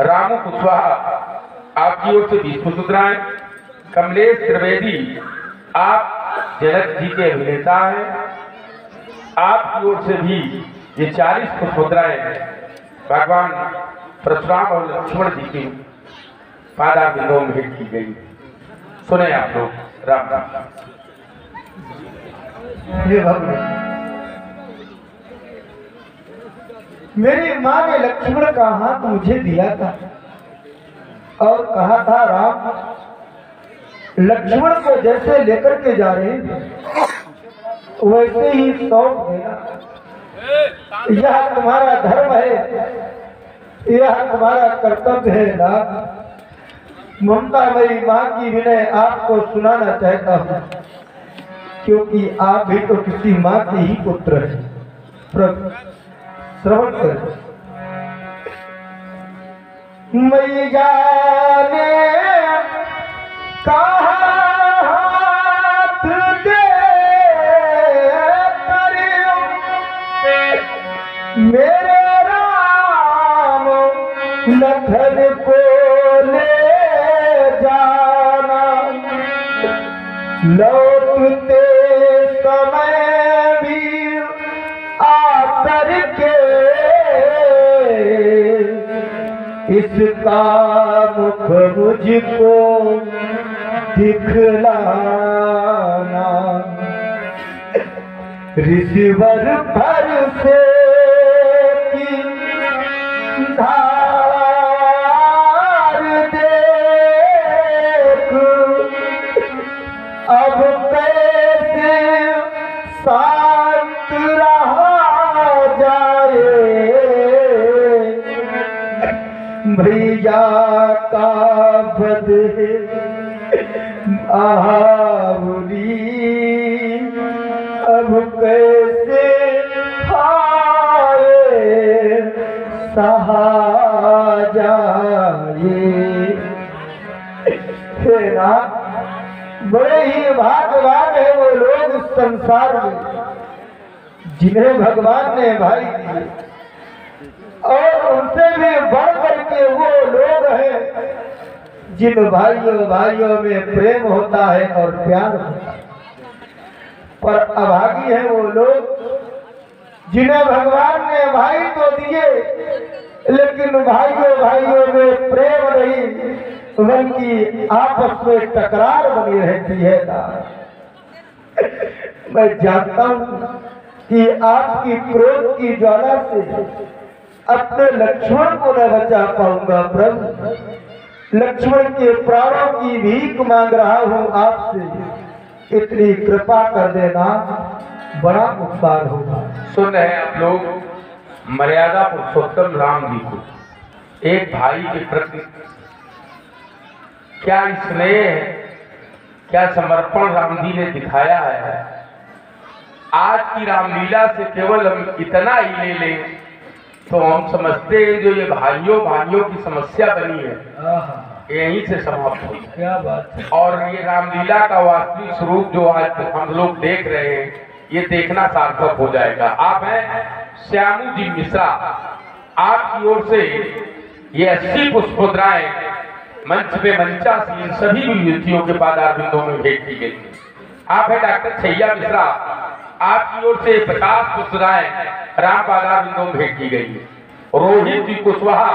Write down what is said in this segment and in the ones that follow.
रामू कुशवाहा आपकी ओर से 20 मुद्राएं। कमलेश त्रिवेदी आप जनक जी के अभिनेता हैं, आपकी ओर से भी ये 40 मुद्राएं भगवान परशुराम और लक्ष्मण जी की पादाबिंदों में भेंट की गई। सुने आप लोग राम राम। हे भगवान, मेरी माँ ने लक्ष्मण का हाथ मुझे दिया था और कहा था राम लक्ष्मण को जैसे लेकर के जा रहे हैं वैसे ही सौंप देना। यह तुम्हारा धर्म है, यह तुम्हारा कर्तव्य है। राम, ममता मेरी माँ की विनय आपको सुनाना चाहता हूँ, क्योंकि आप भी तो किसी माँ के ही पुत्र हैं। प्रभु श्रवण कर। मैया ने कहा हाथ दे मेरे राम लखन को ले जाना, लौटते समय भी आकर के इसका मुख मुझको दिखलाना। ऋषिवर भर से की धार देख अब कैसे शांत रहा जाए। भैया का बद आहुरी अब कैसे हाय सहा जाए। हे नाथ, बड़े ही भाग्यवान है वो लोग इस संसार में जिन्हें भगवान ने भाई दिए, और उनसे भी बढ़ करके वो लोग हैं जिन भाइयों में प्रेम होता है और प्यार होता है। पर अभागी है वो लोग जिन्हें भगवान ने भाई तो दिए लेकिन भाइयों में प्रेम नहीं, बल्कि आपस में टकरार बनी रहती है। मैं जानता हूँ कि आपकी क्रोध की ज्वाला से अपने लक्ष्मण को न बचा पाऊंगा। प्रभु, लक्ष्मण के प्राणों की भीख मांग रहा हूँ आपसे, इतनी कृपा कर देना, बड़ा उपकार होगा। सुन रहे हैं आप लोग मर्यादा पुरुषोत्तम राम जी को, एक भाई के प्रति क्या स्नेह, क्या समर्पण राम जी ने दिखाया है। आज की रामलीला से केवल हम इतना ही ले लें तो हम समझते हैं जो ये भाइयों की समस्या बनी है यहीं से समाप्त हो। क्या बात है। और ये रामलीला का वास्तविक स्वरूप जो आज हम लोग देख रहे हैं ये देखना सार्थक हो जाएगा। आप हैं श्यामू जी मिश्रा, आपकी ओर से ये 80 पुष्पमुद्राएं मंच पे मंचासीन सभी युवतियों के पादारविंदों में भेंट की गई। आप हैं डॉक्टर छैया मिश्रा, आपकी ओर से 50 पुष्पमुद्राएं राम पादारविंदों में भेंट की गई। रोहित जी कुशवाहा,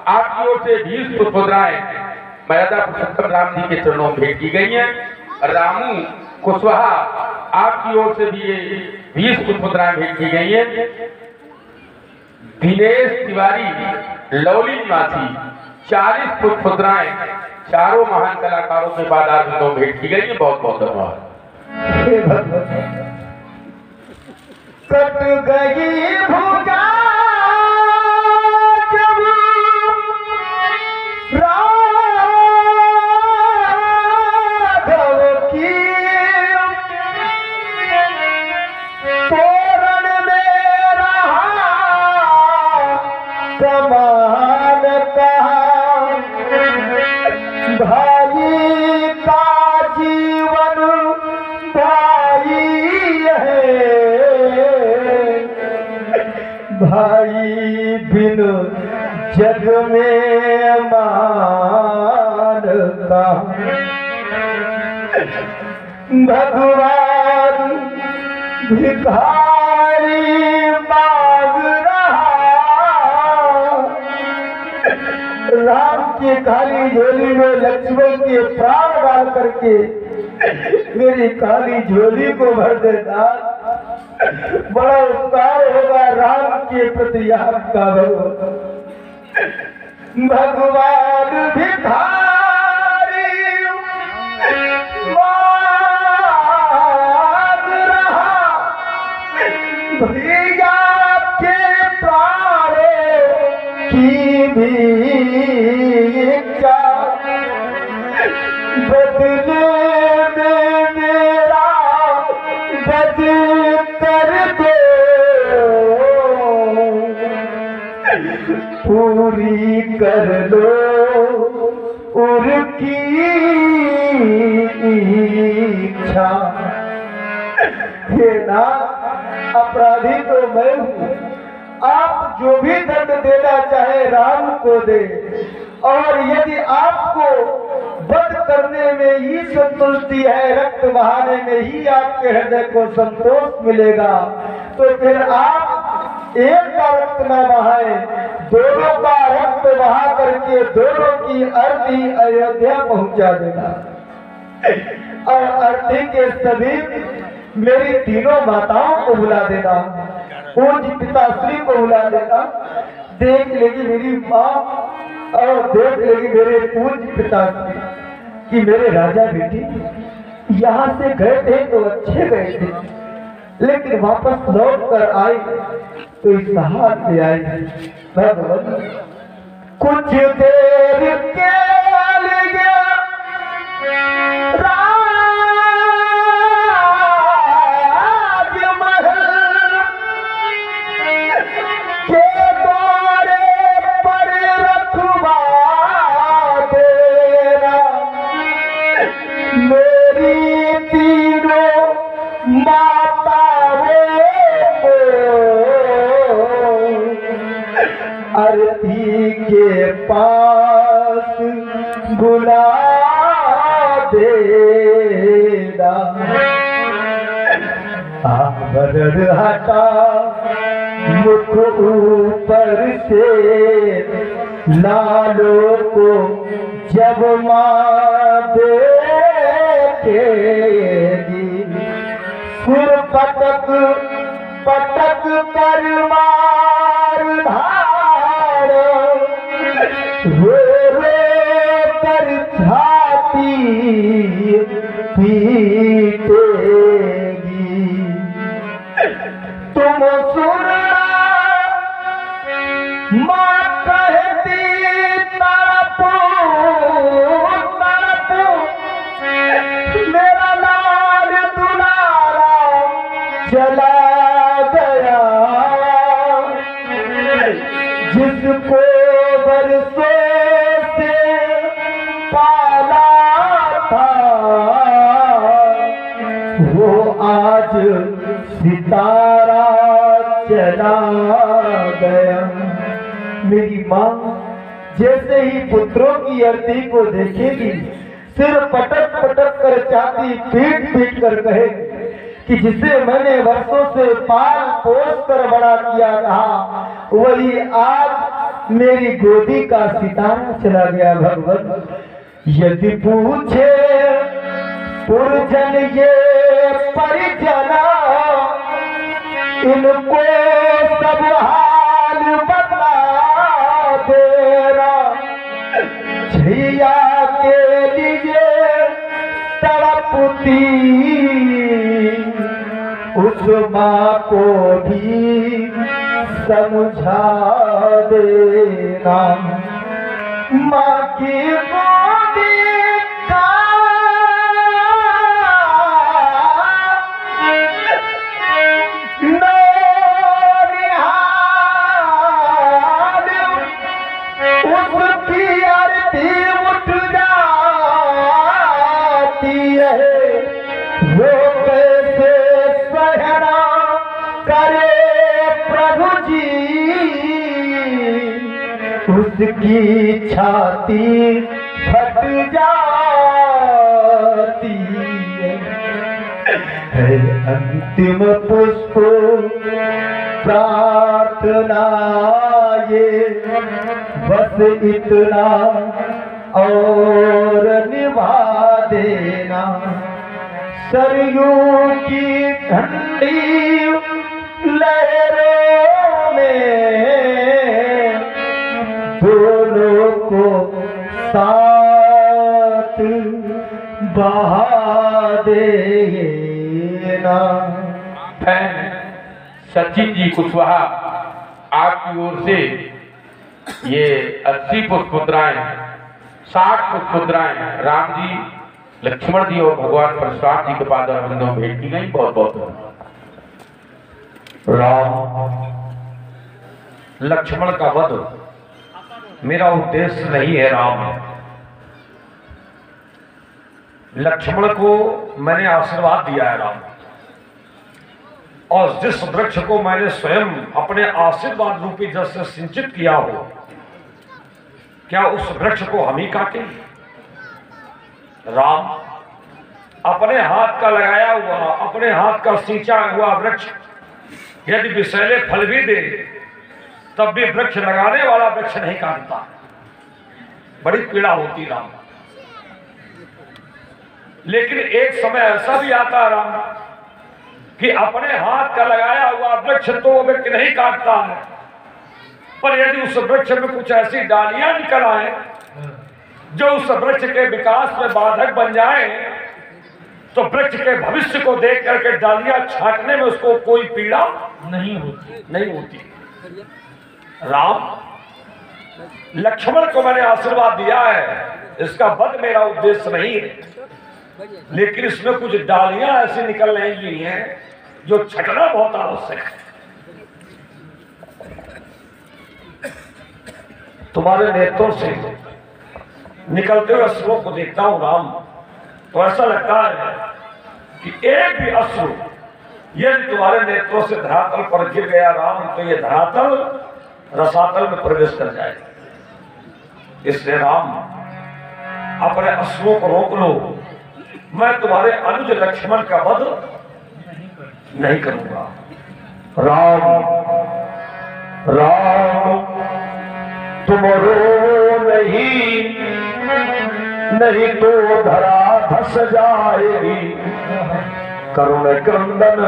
आपकी ओर से 20 पुष्पमुद्राएं मर्यादा पुरुषोत्तम राम जी के चरणों में भेंट की गई हैं। रामू कुशवाहा, आपकी ओर से भी ये 20 पुष्पमुद्राएं भेंट की गई हैं। दिनेश तिवारी लौली निवासी 40 पुष्पमुद्राएं चारों महान कलाकारों के पादारविंदों में भेंट की गई है। बहुत बहुत धन्यवाद। कट गई भुजा जब राघव की, तोरण में रहा कमान कहा, भाई का जीवन भाई है, भाई बिन जग में मानता भगवान भिखारी मांग रहा। राम की काली झोली में लक्ष्मण के प्राण डाल करके मेरी काली झोली को भर देता, बड़ा उपकार होगा राम के प्रति आपका। भगवान भिखारी मांग रहा, भैया के प्राणों की भी इच्छा, बदले में मेरा बदल कर दो, पूरी कर लो उनकी इच्छा। हे ना, अपराधी तो मैं हूँ, आप जो भी दंड देना चाहे राम को दे, और यदि आपको वध करने में ही संतुष्टि है, रक्त बहाने में ही आपके हृदय को संतोष मिलेगा, तो फिर आप एक का रक्त न बहाए, दोनों का रक्त बहा करके दोनों की अर्थी अयोध्या पहुंचा देना। और अर्थी के सभी मेरी तीनों माताओं को बुला देना, पूज्य पिताश्री को बुला देना। देख लेगी मेरी माँ और देख लेगी मेरे पूज्य पिताश्री कि मेरे राजा बेटी यहाँ से गए थे तो अच्छे गए थे, लेकिन वापस लौट कर आए तो इस हाथ से आए। भगवान कुछ देर के लिए राजमहल के द्वारे पर रखवा देना, मेरी तीनों माताओं को अर्थी के पास बुला देना। आवरण हटा मुख ऊपर से, लालों को जब माँ देखेगी, सिर पटक पटक कर मार धार, रो रो कर छाती पीटेगी। तुम सुनना माँ कहती तड़पो तड़पो, मेरा लाल दुलारा चला गया, जिसको बरसों से पाला था, वो आज सितारा चला गया। मेरी माँ जैसे ही पुत्रों की अर्थी को देखेगी, सिर पटक पटक कर छाती पीट पीट कर कहेगी कि जिसे मैंने वर्षों से पाल पोस कर बड़ा किया था, वही आज मेरी गोदी का सितारा चला गया। भगवान यदि पूछे पुरजन ये परिजना, इनको सब हाल बता देना, झिया के लिए तड़पती उस माँ को भी समझा देना। माँ की गोदी का नौनिहाल, उसकी आरती उठ जाती है, वो कैसे सहना करे प्रभु जी, उस की छाती फट जाती है अंतिम पुष्प प्रार्थना ये बस इतना और निभा देना। सरयू की ठंडी लहरों में दोनों को साथ बहा देना। सचिन जी कुशवाहा आपकी ओर से ये 80 पुष्प मुद्राएं 60 पुष्प मुद्राएं राम जी, लक्ष्मण जी और भगवान परशुराम जी के पाद अरविंदों में भेंट की गई। बहुत बहुत राम, लक्ष्मण का वध मेरा उद्देश्य नहीं है। राम, लक्ष्मण को मैंने आशीर्वाद दिया है। राम, और जिस वृक्ष को मैंने स्वयं अपने आशीर्वाद रूपी जल से सिंचित किया हो, क्या उस वृक्ष को हम ही काटें? राम, अपने हाथ का लगाया हुआ, अपने हाथ का सींचा हुआ वृक्ष यदि विषैले फल भी दे तब भी वृक्ष लगाने वाला वृक्ष नहीं काटता, बड़ी पीड़ा होती। राम, लेकिन एक समय ऐसा भी आता राम कि अपने हाथ का लगाया हुआ वृक्ष तो वो व्यक्ति नहीं काटता है, पर यदि उस वृक्ष में कुछ ऐसी डालियां निकल आए जो उस वृक्ष के विकास में बाधक बन जाए, तो वृक्ष के भविष्य को देख करके डालियां छांटने में उसको कोई पीड़ा नहीं होती। राम, लक्ष्मण को मैंने आशीर्वाद दिया है, इसका वध मेरा उद्देश्य नहीं है, लेकिन इसमें कुछ डालियां ऐसी निकल रही हैं जो छटना बहुत आवश्यक है। तुम्हारे नेत्रों से निकलते हुए अश्रुओं को देखता हूं राम, तो ऐसा लगता है कि एक भी अश्रु यदि तुम्हारे नेत्रों से धरातल पर गिर गया राम, तो ये धरातल रसातल में प्रवेश कर जाएगा। इसलिए राम, अपने अश्रुओं को रोक लो, मैं तुम्हारे अनुज लक्ष्मण का वध नहीं करूंगा। राम, राम तुम रो नहीं तो धरा धस जाएगी, करुण क्रंदन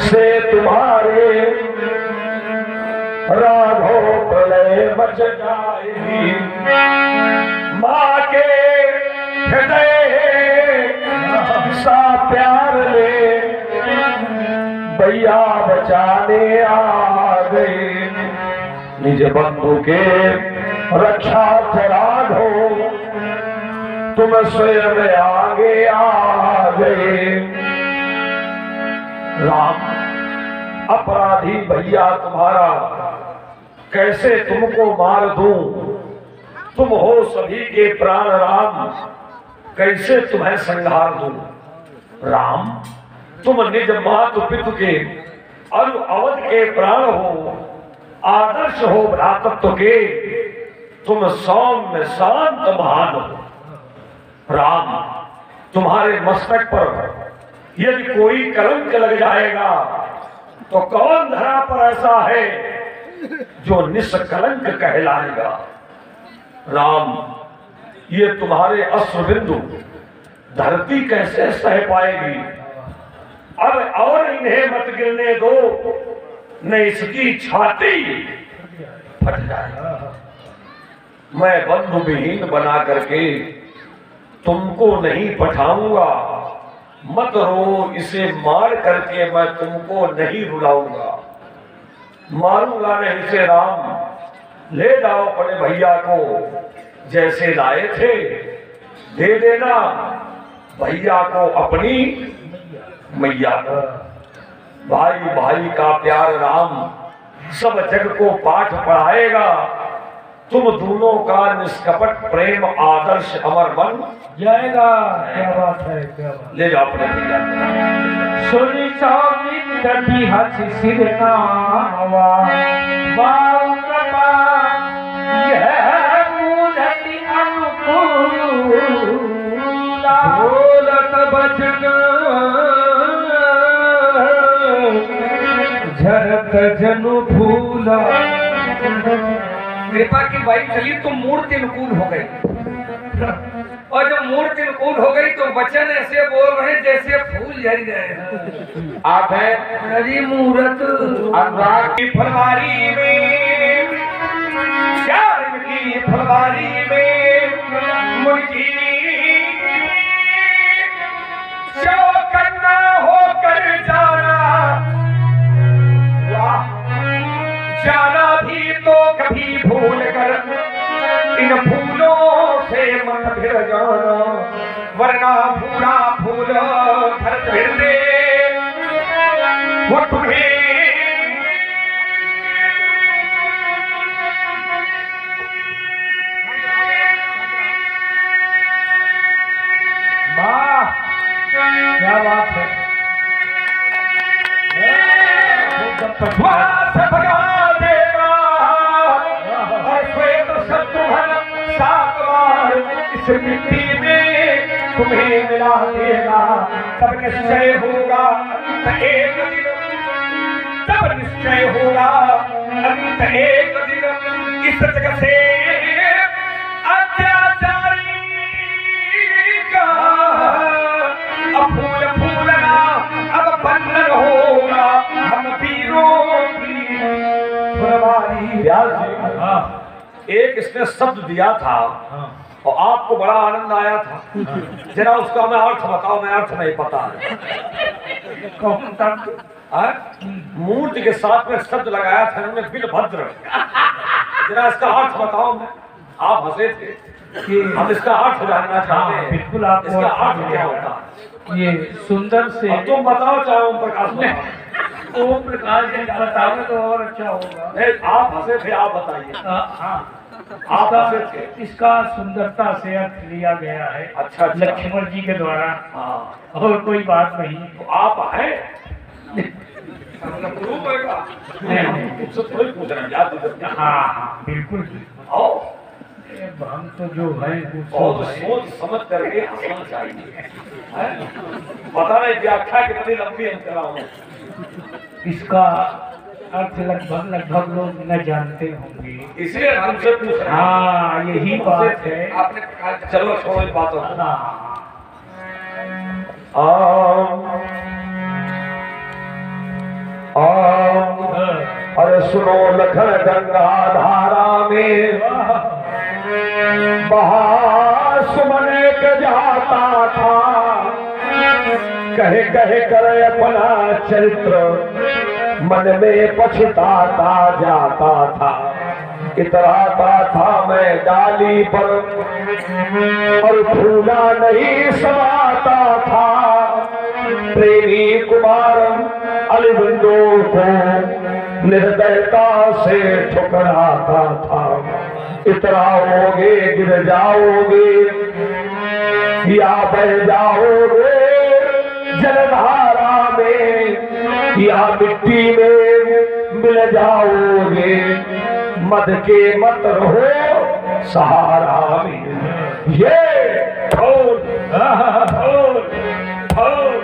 से तुम्हारे राघो प्रलय मच जाएगी। माँ के हृदय सा प्यार ले भैया बचाने आ गए, निज बंधु के रक्षा राघो तुम स्वयं आगे आ गए। राम, अपराधी भैया तुम्हारा कैसे तुमको मार दूं, तुम हो सभी के प्राण राम, कैसे तुम्हें संहार दूं। राम, तुम निज मातु पितु के अरु अवध के प्राण हो, आदर्श हो भ्रातृत्व के, तुम सौम्य शांत महान हो। राम, तुम्हारे मस्तक पर यदि कोई कलंक लग जाएगा तो कौन धरा पर ऐसा है जो निष्कलंक कहलाएगा। राम, ये तुम्हारे अश्रुबिंदु धरती कैसे सह पाएगी। अब और इन्हें मत गिरने दो, न इसकी छाती फट जाए। मैं बंधु विहीन बना करके तुमको नहीं पठाऊंगा, मत रो, इसे मार करके मैं तुमको नहीं रुलाऊंगा। मारूंगा नहीं इसे राम, ले जाओ अपने भैया को, जैसे लाए थे दे देना भैया को अपनी मैया को। भाई भाई का प्यार राम सब जग को पाठ पढ़ाएगा, तुम दोनों का निष्कपट प्रेम आदर्श अमर बन जाएगा। क्या बात है, क्या बात। ले जाओ अपने भैया। सुनी सौमित्र की हंस सिर नावा, बाऊ कृपा यह बजना झरत जनु फूला। कृपा की बाई चली तो मूर्ति अनुकूल हो गई, और जब मूर्ति अनुकूल हो गई तो वचन ऐसे बोल रहे हैं जैसे फूल झड़ गए। आप हैं हरी मूरत अनुराग की फुलवारी में, प्यार की फुलवारी में मुर्गी चौकन्ना होकर जाना, जाना भी तो कभी भूल कर इन फूलों से मत भिड़ जाना, वरना पूरा फूल भरत भिड़ दे वो तुम्हें। वाह क्या बात है। वहां से भगा देगा और श्वेत शत्रुघ्न 7 बार इस मिट्टी में तुम्हें मिला देगा। तब निश्चय होगा अंत एक दिन, तब निश्चय होगा अंत एक दिन इस जग से अत्याचारी का। अब फूल फूलना अब बंधन होगा हम वीरों की फुलवारी। व्यास जी एक इसने शब्द दिया था और आपको बड़ा आनंद आया था, जरा उसका मैं अर्थ बताओ, मैं अर्थ नहीं पता है। मूर्ति के साथ में शब्द लगाया था उन्होंने बिलभद्र, जरा इसका अर्थ बताओ। मैं आप हंसे थे कि हम इसका अर्थ जानना चाहते हैं। बिल्कुल आपको इसका अर्थ क्या होता है? ये सुंदर से अब तुम बताओ चाहे ओम प्रकाश बताओ। ओम प्रकाश जी बताओगे तो और अच्छा होगा। नहीं, आप हंसे थे, आप बताइए। हाँ आप हंसे थे। इसका सुंदरता से अर्थ लिया गया है अच्छा। लक्ष्मण जी के द्वारा, हाँ, और कोई बात नहीं। तो आप हैं प्रूफ होगा। तुमसे थोड़ी पूछ रहे हैं याद इधर। हाँ बिल्कुल। आओ, हम तो जो है बहुत सोच समझ करके हंसना चाहिए। पता नहीं व्याख्या कितनी लंबी हम कराऊं। इसका अर्थ लगभग लोग न जानते होंगे, इसलिए हमसे पूछ रहे हैं। हाँ यही बात है। आपने प्रकाश चलो छोड़ो इस बातों को। अरे सुनो लखन गंगा धारा में सुमन के जाता था, कहे कहे कर अपना चरित्र मन में पछताता जाता था। इतराता था मैं डाली पर और फूला नहीं समाता था, प्रेमी कुमार अलिबंदो को निर्दयता से ठुकराता था। इतराओगे गिर जाओगे या बह जाओगे जलधारा में, या मिट्टी में मिल जाओगे, मद के मत रहो सहारा में। ये ढोल ढोल ढोल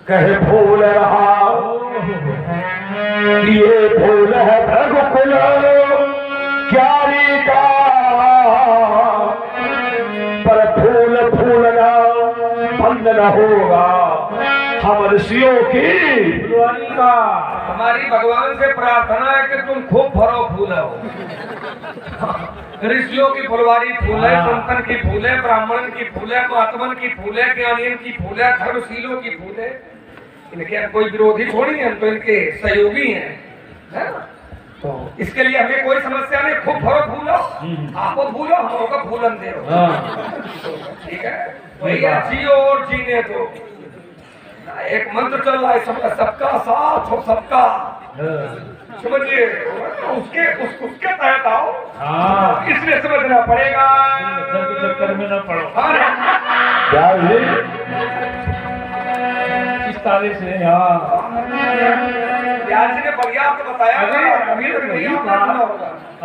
कहे फूल रहा, ये फूल है रघुकुल क्यारी का, पर फूल फूलना बंद न होगा हम ऋषियों की फुलवारी का। हमारी भगवान से प्रार्थना है कि तुम खूब भरो फूलो। ऋषियों की फुलवारी फूल है, संतन की फूल है, ब्राह्मण की फूल है, महात्मन की फूल है, ज्ञानियन की फूल है, धर्मशीलों की फूल है। इनके कोई विरोधी थोड़ी है, तो इनके सहयोगी हैं, है ना? तो इसके लिए हमें कोई समस्या नहीं। खूब भरो फूलो, आपको भूलो हमको का फूलन दे। ठीक है, भैया जियो और जीने दो। एक मंत्र चल रहा है सबका, सबका साथ हो सबका, समझिए उसके उसके तहत आओ। इसलिए समझना पड़ेगा, चक्कर में न पड़ो। क्या इस तारे से हाँ व्यास जी ने बढ़िया आपको बताया। अभी तक नहीं होगा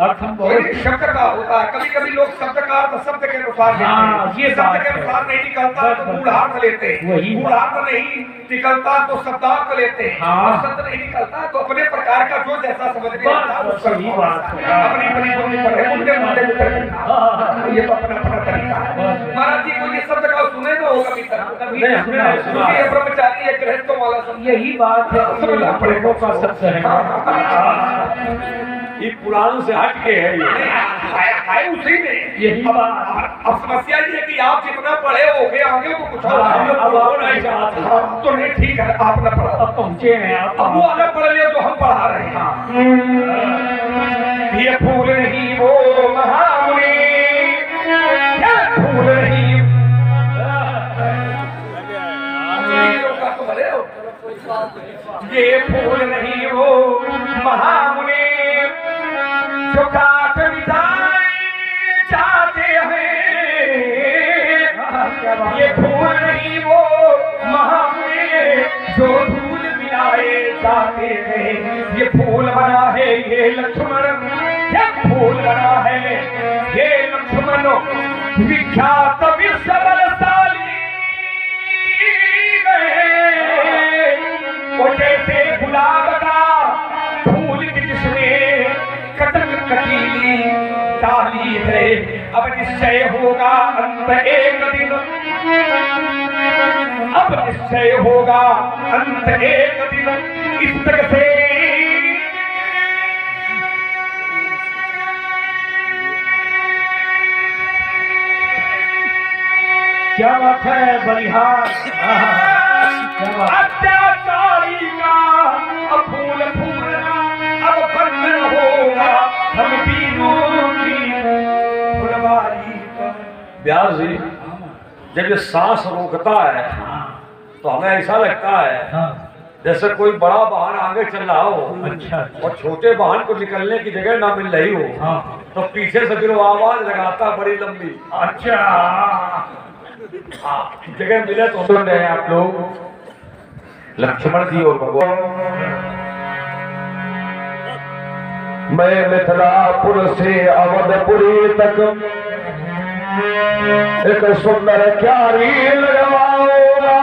अर्थ हम बहुत शब्द का होता है। कभी कभी लोग शब्द का अर्थ शब्द के अनुसार लेते हैं। ये शब्द के अनुसार नहीं निकलता तो गूढ़ार्थ लेते हैं, गूढ़ार्थ नहीं निकलता तो शब्दार्थ लेते हैं, और शब्द नहीं निकलता तो अपने प्रकार का जो जैसा समझ में आता है सही बात है। अपनी अपनी बोली पर है, मुंडे मुंडे मुंडे, ये तो अपना अपना तरीका है। महाराज जी को ये शब्द का सुने ना हो कभी तक ये ब्रह्मचारी एक गृहस्थ वाला शब्द, यही बात है, प्रभु का शब्द है। ये पुराणों से हट के है ये। है उसी में। यही अब समस्या ये है कि आप जितना पढ़े होगे आगे तो कुछ और अब वो नहीं चाहते। तो नहीं, ठीक है, आप न पढ़ा, अब पहुंचे हैं आप। अब वो अलग पढ़ लिया जो हम पढ़ा रहे हैं। ये फूल नहीं वो महामुनि, ये फूल नहीं ये फूल नहीं वो महामुनि जो काट मिटाए जाते हैं। ये फूल नहीं वो महामुनि जो धूल मिलाए जाते हैं। ये फूल बना है ये लक्ष्मण, ये फूल बना है ये लक्ष्मण विख्यात विश्व बलशाली। वो जैसे गुलाब का फूल की जिसमें कटक कटीली डाली है। अब निश्चय होगा अंत एक दिन, अब निश्चय होगा अंत एक दिन। इस तरह से क्या बात है, बलिहार। अत्याचारी का अब फूल फूलना अब बंधन होगा हम तीनों की फुलवारी का। व्यास जी जब ये सांस रोकता है तो हमें ऐसा लगता है जैसे कोई बड़ा वाहन आगे चल रहा हो, अच्छा, और छोटे वाहन को निकलने की जगह ना मिल रही हो, तो पीछे से फिर वो आवाज लगाता बड़ी लंबी। अच्छा, जगह मिले तो सुन रहे हैं आप लोग लक्ष्मण जी और भगवान। मैं मिथिलापुर से अवधपुरी तक एक सुंदर क्यारी लगवाऊंगा,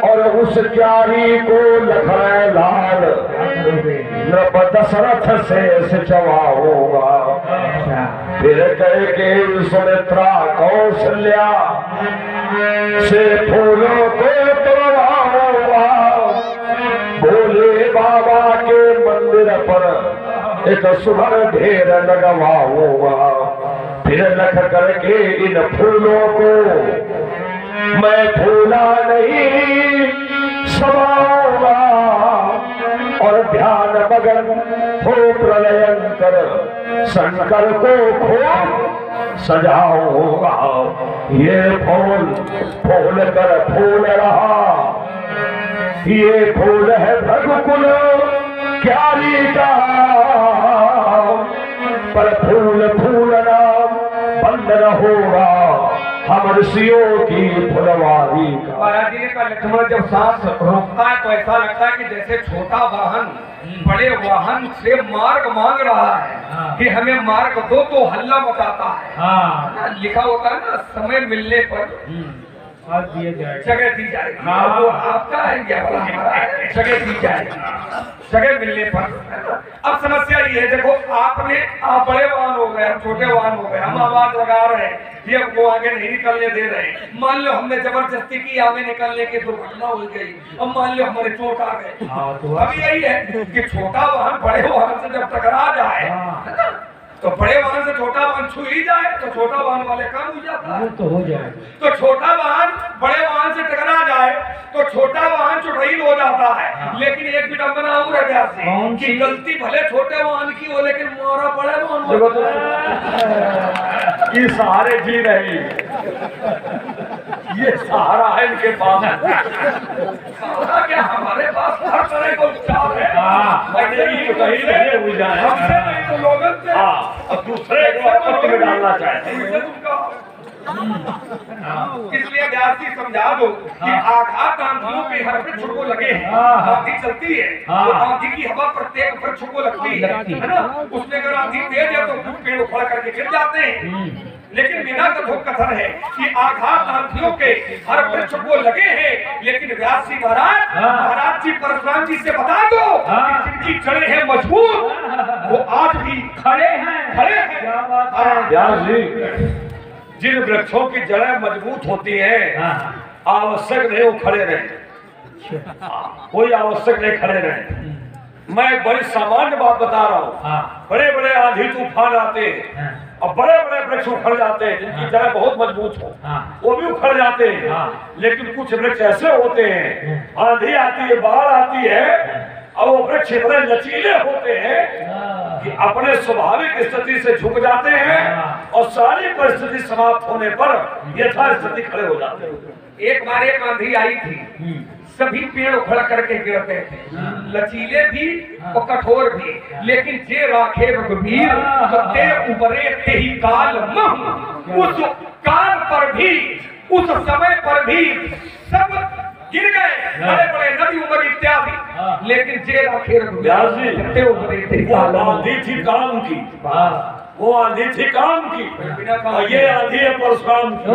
और उस क्यारी को लखनऊ लाल नृप दशरथ से सिंचवाऊंगा। फिर कह के सुमित्रा कौशल्या से फूलों को तोड़वाऊंगा। भोले बाबा के मंदिर पर एक सुभर ढेर लगवाऊंगा। फिर लख करके इन फूलों को मैं फूला नहीं समाऊंगा, और ध्यान मगन हो प्रलयंकर शंकर को खूब सजाऊंगा। ये फूल फूल कर फूल रहा, ये फूल है रघुकुल क्यारी का, पर फूल फूलना बंद न होगा हम ऋषियों की फुलवारी का। महाराज जी ने कहा लक्ष्मण जब सांस रोकता है तो ऐसा लगता है कि जैसे छोटा वाहन बड़े वाहन से मार्ग मांग रहा है कि हमें मार्ग दो, तो हल्ला मचाता है। लिखा होता है ना, समय मिलने पर जगह दी जाएगी। वो आपका है क्या वाला हमारा है, जगह दी जाएगी जगह मिलने पर। अब समस्या ये है, देखो आपने आप बड़े वाहन हो गए, हम छोटे वाहन हो गए, हम आवाज लगा रहे हैं, ये वो आगे नहीं निकलने दे रहे। मान लो हमने जबरदस्ती की आगे निकलने की दुर्घटना हो गई, अब मान लो हमारे चोट आ गए। अब यही है कि छोटा वाहन बड़े वाहन से जब टकरा जाए, है ना, तो बड़े वाहन से छोटा वाहन छू ही जाए तो छोटा वाहन वाले काम हो जाता है। तो हो जाए, तो छोटा वाहन बड़े वाहन से टकरा जाए तो छोटा वाहन चुड़ैल हो जाता है। लेकिन एक विडंबना और है व्यास कि गलती भले छोटे वाहन की हो, लेकिन मारा बड़े वाहन ये सहारे जी रही, ये सहारा है इनके पास। सहारा क्या, हमारे पास हर तरह का उपचार है। कहीं नहीं हो जाए, हमसे नहीं तो लोगों से। अब दूसरे को आपत्ति में डालना चाहते हैं। इसलिए व्यास जी समझा दो कि आघात आंधियों के हर वृक्ष को लगे हैं। आंधी चलती है तो आंधी की हवा प्रत्येक वृक्ष को लगती है ना। उसमें अगर आंधी तेज है तो कुछ पेड़ उखड़ करके गिर जाते हैं। लेकिन बिना कथन है कि आघात आंधियों के हर वृक्ष को लगे हैं। लेकिन व्यास जी महाराज जी परशुराम जी से बता दो कि जिनकी जड़ें हैं मजबूत वो आज भी खड़े हैं। व्यास जी, जिन वृक्षों की जड़ें मजबूत होती हैं आवश्यक नहीं वो खड़े रहे, कोई आवश्यक नहीं खड़े रहे। मैं एक बड़ी सामान्य बात बता रहा हूँ। बड़े बड़े आंधी तूफान आते हैं और बड़े बड़े वृक्ष उखड़ जाते हैं जिनकी जड़ें बहुत मजबूत हो, वो भी उखड़ जाते हैं। लेकिन कुछ वृक्ष ऐसे होते हैं, आंधी आती है, बाढ़ आती है और वो वृक्ष इतने लचीले होते हैं कि अपने स्वाभाविक स्थिति से झुक जाते हैं और सारी परिस्थिति समाप्त होने पर यथास्थिति खड़े हो जाते हैं। एक बार एक आंधी आई थी, सभी पेड़ उखड़ करके गिरते थे, लचीले भी और कठोर भी। लेकिन जे राखे रघुवीर ते उबरे ते ही काल मह। उस काल पर भी, उस समय पर भी सब गिर गए, बड़े बड़े नदी उमर इत्यादि। लेकिन जे राखे रघुवीर ते उबरे ते काल मह। आंधी थी काम की, वो आंधी थी काम की, ये आंधी है परशुराम की।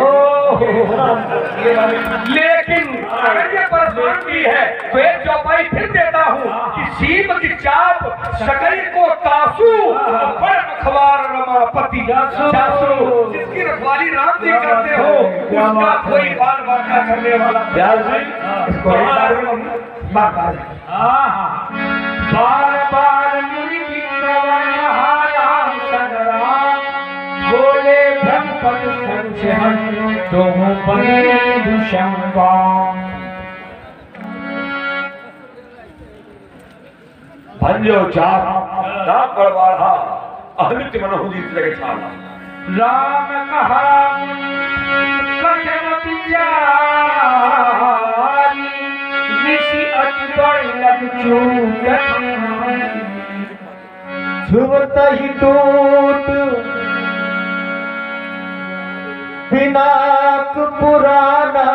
लेकिन अगर ये परशुराम की है तो एक चौपाई फिर देता हूँ कि सीम की चाप शकरी को तासू बड़ रखवार रमापति जासू। जिसकी रखवाली राम जी करते हो उसका कोई बाल बाका करने वाला व्यास जी बार बार बोले ब्रह्मपद संशय तुम बने दुष्यंगा। भंजो चाप ना बड़वाड़ा अहमित मनोहुदी लगे छाना। राम कहा कठिन विचारी ऋषि अति बड़ लग चूक छुबत ही टूट पिनाक पुराना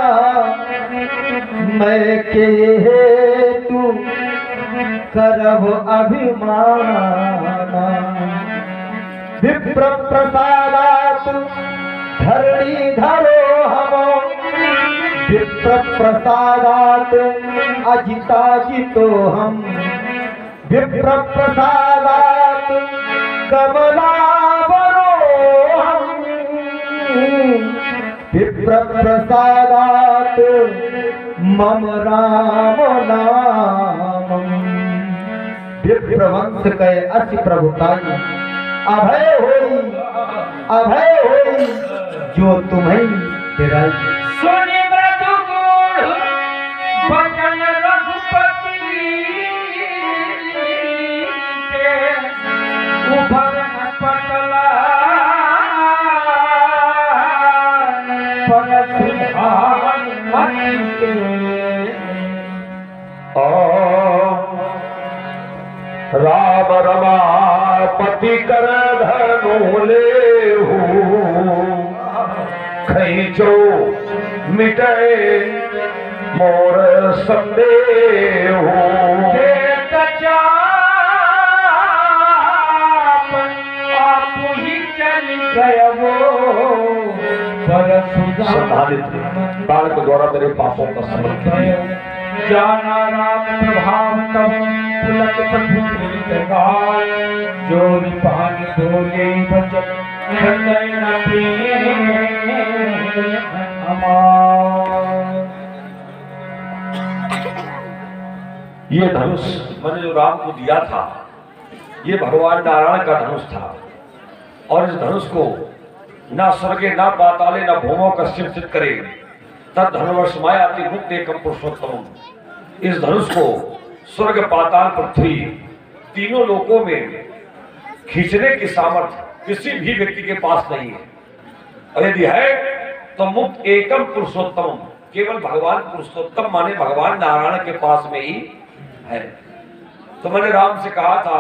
मैं के हेतु करब अभिमाना। विप्र प्रसादात धरणी धरो हम विप्र प्रसादात अजिता जितो हम। विप्र प्रसादात कमला विप्र प्रसादात मम राम नाम। विप्रवंश कहे अति प्रभुताई अभय होई जो तुम्हें तेराई। सुनि मृदु गुण बचन रघुपति के उभर पटला राम रमापति कर धनु ले खींचो मिटे मोर संदेह। आप ही चल गए संभालित बालक द्वारा मेरे पापों का समर्पण। जाना राम प्रभाव तब पुलक प्रभु जो निपान बोले वचन हृदय न ये धनुष मैंने जो राम को दिया था ये भगवान नारायण का धनुष था। और इस धनुष को ना स्वर्गे ना पाताले ना भूमो का चित करे तद धनुष मायाति मुक्त एकम पुरुषोत्तम। इस धनुष को स्वर्ग पाताल पृथ्वी तीनों लोकों में खींचने की सामर्थ्य किसी भी व्यक्ति के पास नहीं है। और यदि है तो मुक्त एकम पुरुषोत्तम, केवल भगवान पुरुषोत्तम माने भगवान नारायण के पास में ही है। तो मैंने राम से कहा था,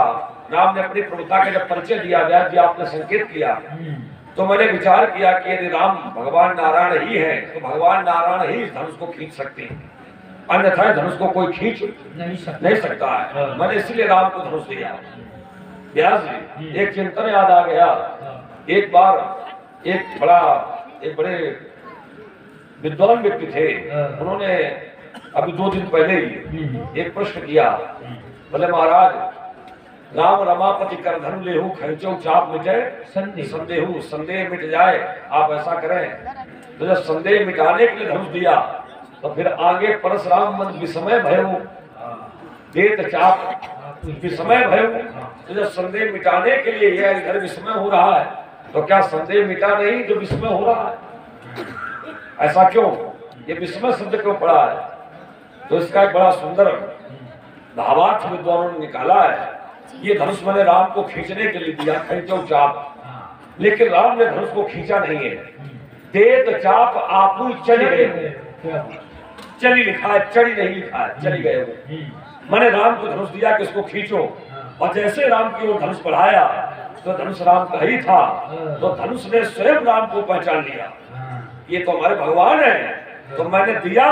राम ने अपनी प्रभुता का जब परिचय दिया, व्यास जी आपने संकेत किया तो मैंने विचार किया कि यदि राम भगवान नारायण ही है तो भगवान नारायण ही इस धनुष को खींच सकते हैं, अन्यथा धनुष को कोई खींच नहीं सकता है। मैंने इसलिए राम को धनुष दिया। व्यास जी, एक चिंतन याद आ गया। एक बार एक बड़े विद्वान व्यक्ति थे, उन्होंने अभी 2 दिन पहले ही एक प्रश्न किया। बोले महाराज, राम रमापति कर धनु लेहु खैचो चाप मिटे संदेहु, संदेह मिट जाए आप ऐसा करें। तो जब संदेह मिटाने के लिए धनुष दिया तो फिर आगे परशुराम मन विस्मय भयउ देत चाप विस्मय भयउ। तो जब संदेह मिटाने के लिए यह इधर विस्मय हो रहा है तो क्या संदेह मिटा नहीं जो विस्मय हो रहा है? ऐसा क्यों? ये विस्मय शब्द क्यों पड़ा है? तो इसका एक बड़ा सुंदर भावार्थ विद्वानों ने निकाला है। ये धनुष मैंने राम को खींचने के लिए दिया, खींचो चाप, लेकिन राम ने धनुष को खींचा नहीं है। देत चाप आपू चली गए, चली लिखा है, चढ़ी नहीं लिखा है, चली गए वो। मैंने राम को धनुष दिया कि इसको खींचो, और जैसे राम की ओर धनुष बढ़ाया तो धनुष राम का ही था, तो धनुष ने स्वयं राम को पहचान लिया, ये तो हमारे भगवान है। तो मैंने दिया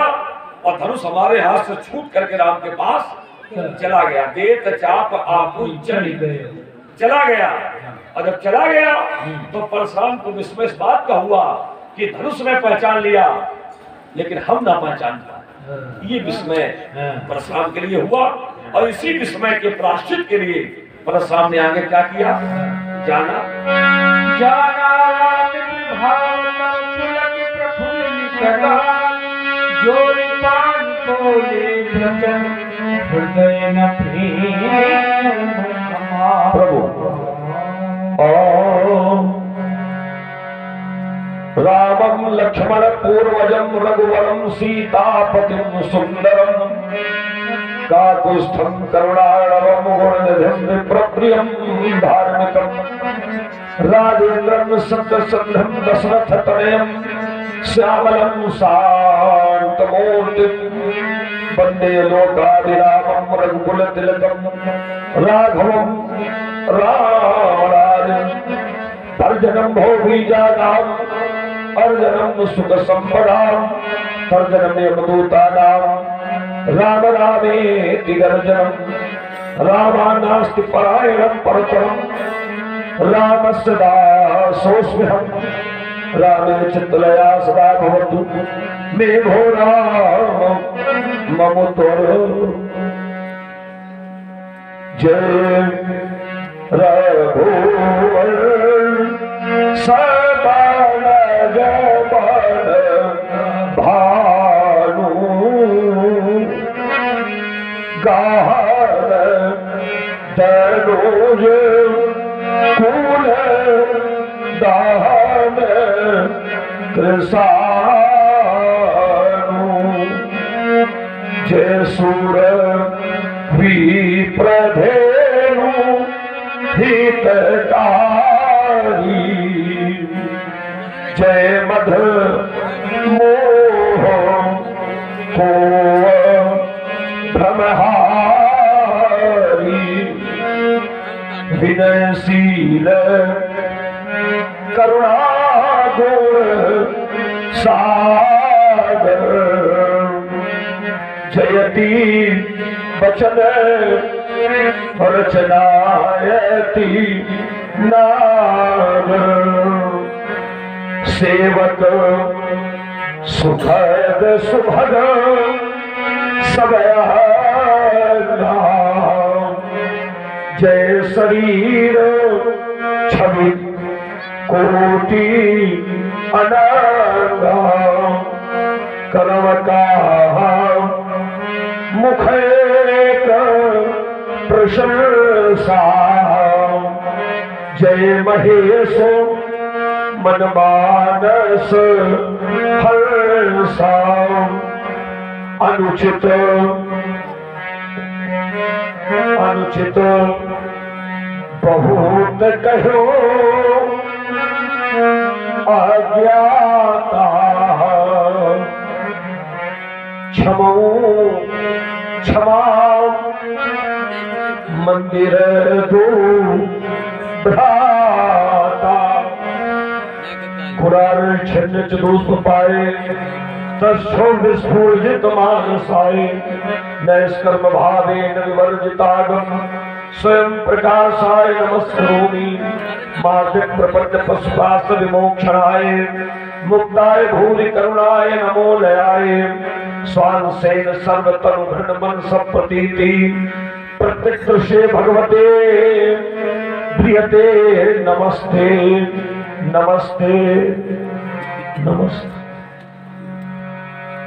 और धनुष हमारे हाथ से छूट करके राम के पास चला गया। देत चाप आपू चला गया, और जब चला गया तो परशुराम को विस्मय इस बात का हुआ कि धनुष ने पहचान लिया लेकिन हम ना पहचान पाए। ये विस्मय परशुराम के लिए हुआ, और इसी विस्मय के प्रायश्चित के लिए परशुराम ने आगे क्या किया? जाना प्रभु रामं लक्ष्मण पूर्वजं रघुवरं सीतापतिं सुंदरं काकुष्ठं करुणार्णवं गुणनिधिं विप्रप्रियं धार्मिकं राजेन्द्रं सत्यसन्धं दशरथतनयं श्यामलं शान्तमूर्तिं वन्दे लोकाभिरामं रघुकुलतिलकं राघवं रामराजं अर्जनं भोगीजानाम् अर्जनं सुखसम्पदां तर्जनं यमदूतानां राम रामेति गर्जनं रामानास्ति परायणं परतरं रामस्य दासोऽस्म्यहं रामे चित्तलया सदा भवतु मे भो राम मम त्वं जय रघुवर सबल जपन भानु गाहन दनुज कुल दान कृषाणु जय सुर विप्रधेनु हितकारी जय मध मोह को भ्रमहारी विनयशील करुणा गुण सागर जयति वचन रचनायति नाम सेवक सुखद सुभग सबया जय शरीर छवि कोटि अनंगा कर्म का मुख प्रशंसा जय महेश मन मानस हर्षा अनुचित अनुचित बहुत कहो अज्ञाता क्षमो क्षमा मंदिर दो भ्राता छिन्न चतुष्प पाए तस्ो विस्फुजित मानसाय नैष्कर्म भावे न विवर्जितागम स्वयं प्रकाशाय नमस्करोमि मार्ग प्रपन्न पशुपास विमोक्षणाय मुक्ताय भूरि करुणाय नमो लयाय स्वान सेन सर्वतनु घृण मन सब प्रतीति प्रत्यक्ष भगवते प्रियते नमस्ते नमस्ते नमस्ते।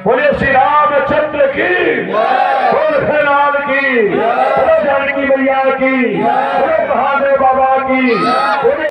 बोले श्री रामचंद्र की, बोले भोलेनाथ की, बोले जानकी मैया की, बोले महादेव बाबा की, बोले